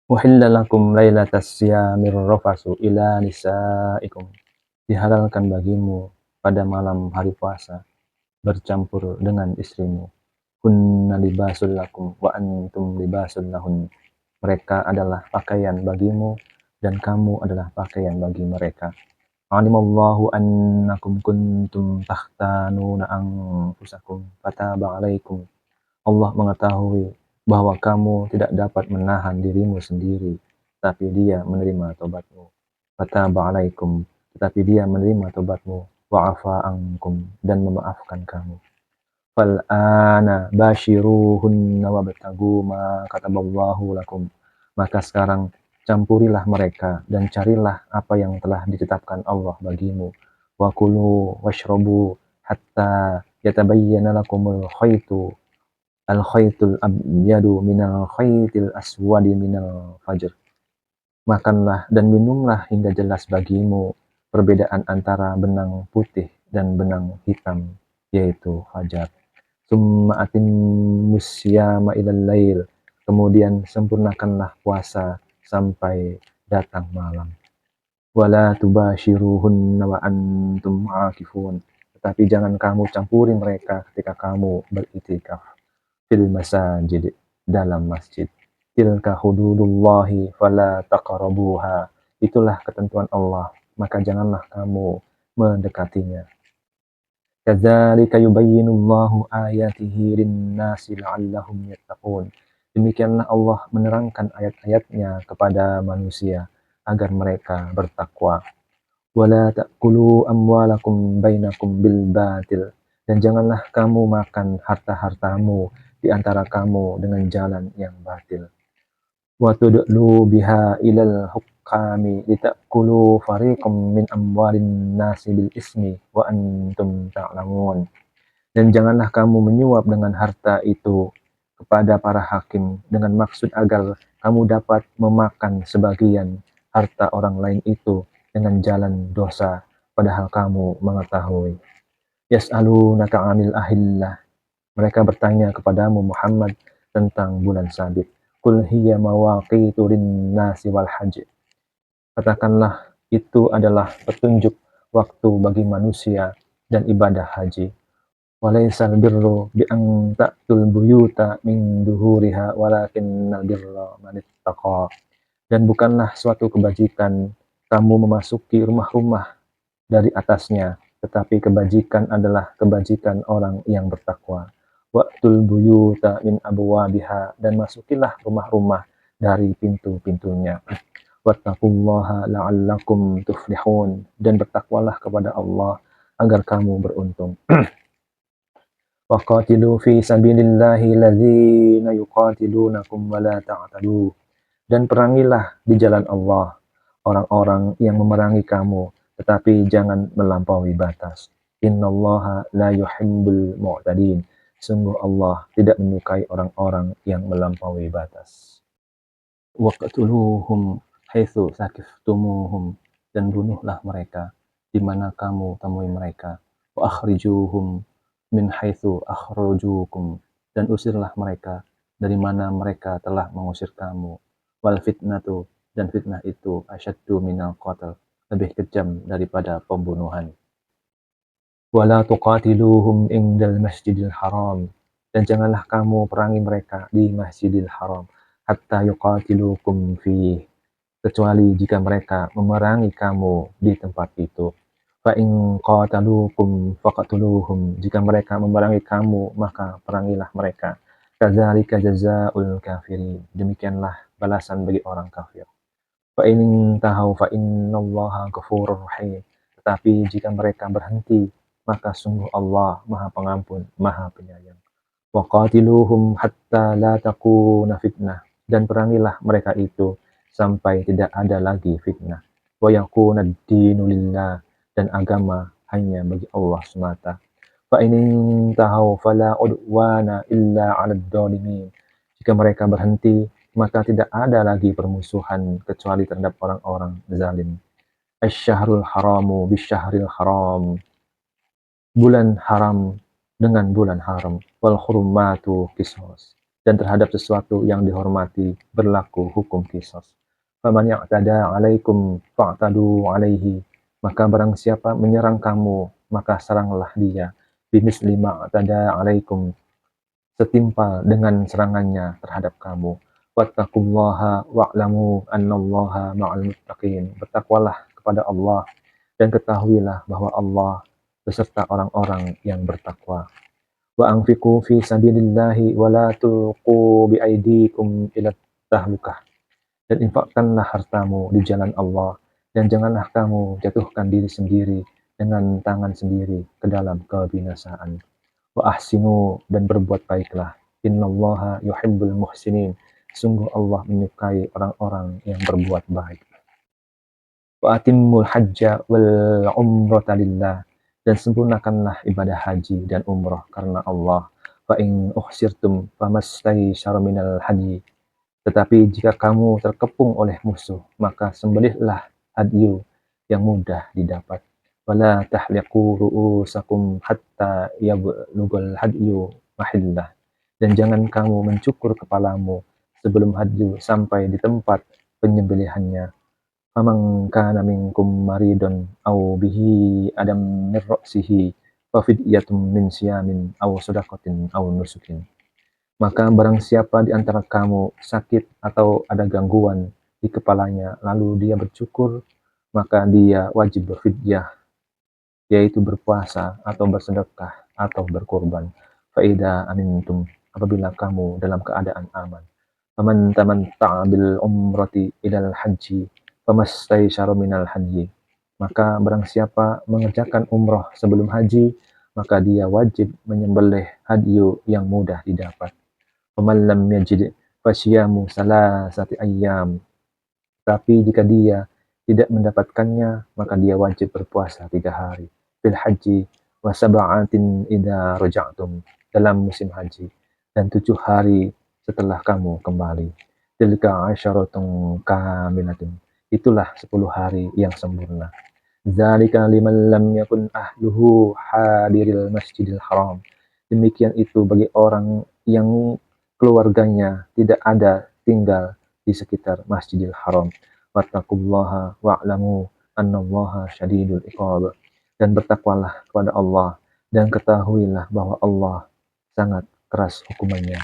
Uhilla lakum lailatas siyamir rafasu ila nisaikum. Dihalalkan bagimu pada malam hari puasa bercampur dengan istrimu. Hunna libasul lakum wa antum libasul lahun. Mereka adalah pakaian bagimu dan kamu adalah pakaian bagi mereka. Alimallahu annakum kuntum takhtanuna anfusakum fataba alaikum. Allah mengetahui bahwa kamu tidak dapat menahan dirimu sendiri, tapi Dia menerima tobatmu. Fataba alaikum, tetapi Dia menerima tobatmu. Wa'afa ankum, dan memaafkan kamu. Fal'ana bashiruhunna wabtagu ma kataballahu lakum. Maka sekarang campurilah mereka dan carilah apa yang telah ditetapkan Allah bagimu. Wa kulu washrabu hatta yatabayyana lakumul khaytu al-khaytul abyadu minal khaytil aswadi minal fajr. Makanlah dan minumlah hingga jelas bagimu perbedaan antara benang putih dan benang hitam, yaitu fajar. Summa atimmus siyama ilal lail. Kemudian sempurnakanlah puasa sampai datang malam. Wala tubashiruhunna wa antum aakifun. Tetapi jangan kamu campuri mereka ketika kamu beriktikaf fil masajid, dalam masjid. Tilka hududullahi fala taqrabuha. Itulah ketentuan Allah, maka janganlah kamu mendekatinya. Kadzalika yubayyinullahu ayatihi lin-nasi la'allahum yattaqun. Demikianlah Allah menerangkan ayat-ayatnya kepada manusia agar mereka bertakwa. Wala ta'kulu amwalakum bainakum bil batil. Dan janganlah kamu makan harta-hartamu di antara kamu dengan jalan yang batil. Wa tudlu biha ilal hukami litakulu fariqam min amwalin nasi bil ismi wa antum ta'lamun. Dan janganlah kamu menyuap dengan harta itu kepada para hakim dengan maksud agar kamu dapat memakan sebagian harta orang lain itu dengan jalan dosa, padahal kamu mengetahui. Yas'alunaka 'anil ahillah. Mereka bertanya kepadamu Muhammad tentang bulan sabit. Qul hiya mawaqitu lin-nasi wal hajj. Katakanlah itu adalah petunjuk waktu bagi manusia dan ibadah haji. Walaysal birru bi an ta'tul buyuta min duhuriha walakinnal birra man ittaqa. Dan bukanlah suatu kebajikan kamu memasuki rumah-rumah dari atasnya, tetapi kebajikan adalah kebajikan orang yang bertakwa. Wa'tul buyuta min abwabiha, dan masukilah rumah-rumah dari pintu-pintunya. Wattaqullaha la'allakum tuflihun, dan bertakwalah kepada Allah agar kamu beruntung. Waqatilu fi sabilillahi ladzina yuqatilunakum wa la ta'tadu. Dan perangilah di jalan Allah orang-orang yang memerangi kamu, tetapi jangan melampaui batas. Innallaha la yuhibbul mu'tadin. Sungguh Allah tidak menyukai orang-orang yang melampaui batas. Waqtuluhum haitsu saqiftumuhum. Dan bunuhlah mereka di mana kamu temui mereka. Wa akhrijuhum min haitsu akhrajukum. Dan usirlah mereka dari mana mereka telah mengusir kamu. Wal fitnatu, dan fitnah itu asyaddu minal qatl, lebih kejam daripada pembunuhan. Wala tuqatiluhum indal masjidil haram. Dan janganlah kamu perangi mereka di Masjidil Haram hatta yuqatilukum fi, kecuali jika mereka memerangi kamu di tempat itu. Fa in qataluukum faqtuluhum. Jika mereka memerangi kamu, maka perangilah mereka. Kadzalika jazaa'ul kafirin. Demikianlah balasan bagi orang kafir. Fa in tahaw fa innallaha ghafurur rahim. Tetapi jika mereka berhenti, maka sungguh Allah Maha Pengampun, Maha Penyayang. Wa qatiluhum hatta la takuna fitnah. Dan perangilah mereka itu sampai tidak ada lagi fitnah. Wa yakuna ad-dinu lillah. Dan agama hanya bagi Allah semata. Fa in tahaw fala udwana illa 'alad dhalimin. Jika mereka berhenti, maka tidak ada lagi permusuhan kecuali terhadap orang-orang zalim. Asy-syahrul haramu bisyahril haram. Bulan haram dengan bulan haram. Wal hurmatu qisas. dan terhadap sesuatu yang dihormati berlaku hukum qisas. Faman ya'tada 'alaikum fa'tadu 'alaihi, maka barang siapa menyerang kamu, maka seranglah dia bimisli ma'tada 'alaikum, setimpal dengan serangannya terhadap kamu. Wattaqullaha wa'lamu annallaha ma'al muttaqin. Bertakwalah kepada Allah dan ketahuilah bahwa Allah beserta orang-orang yang bertakwa. Wa anfiqu fi sabilillahi wa la tulqu biaidikum ila tahlukah. Dan infakkanlah hartamu di jalan Allah dan janganlah kamu jatuhkan diri sendiri dengan tangan sendiri ke dalam kebinasaan. Wa ahsinu, dan berbuat baiklah. Innallaha yuhibbul muhsinin. Sungguh Allah menyukai orang-orang yang berbuat baik. Wa atimmul hajja wal umrata lillah, dan sempurnakanlah ibadah haji dan umrah karena Allah. Fa in uhsirtum famastaysara minal hadi, tetapi jika kamu terkepung oleh musuh, maka sembelihlah hadyu yang mudah didapat. Wala tahliqu ru'usakum hatta yablughal hadyu mahillah, dan jangan kamu mencukur kepalamu sebelum hadyu sampai di tempat penyembelihannya. Faman kana minkum maridun aw bihi adam min ra'sihi fa fidyatun min siyamin aw shadaqatin aw nusukin. Maka barang siapa di antara kamu sakit atau ada gangguan di kepalanya, lalu dia bercukur, maka dia wajib berfidyah, yaitu berpuasa atau bersedekah atau berkorban. Faida amintum, apabila kamu dalam keadaan aman. Faman tamatta'a bil umrati ilal haji famastaysara minal haji. Maka barang siapa mengerjakan umroh sebelum haji, maka dia wajib menyembelih hadyu yang mudah didapat. Faman lam yajid fasyamu salasati ayyam. Tapi jika dia tidak mendapatkannya, maka dia wajib berpuasa 3 hari. Fil haji wa sab'atin idza raja'tum, dalam musim haji, dan 7 hari setelah kamu kembali. Tilka asyaratun kamilatun, itulah 10 hari yang sempurna. Dzalika liman lam yakun ahluhu hadiril masjidil haram. Demikian itu bagi orang yang keluarganya tidak ada tinggal di sekitar Masjidil Haram. Wattaqullaha wa'lamu annallaha syadidul iqab. Dan bertakwalah kepada Allah dan ketahuilah bahwa Allah sangat keras hukumannya.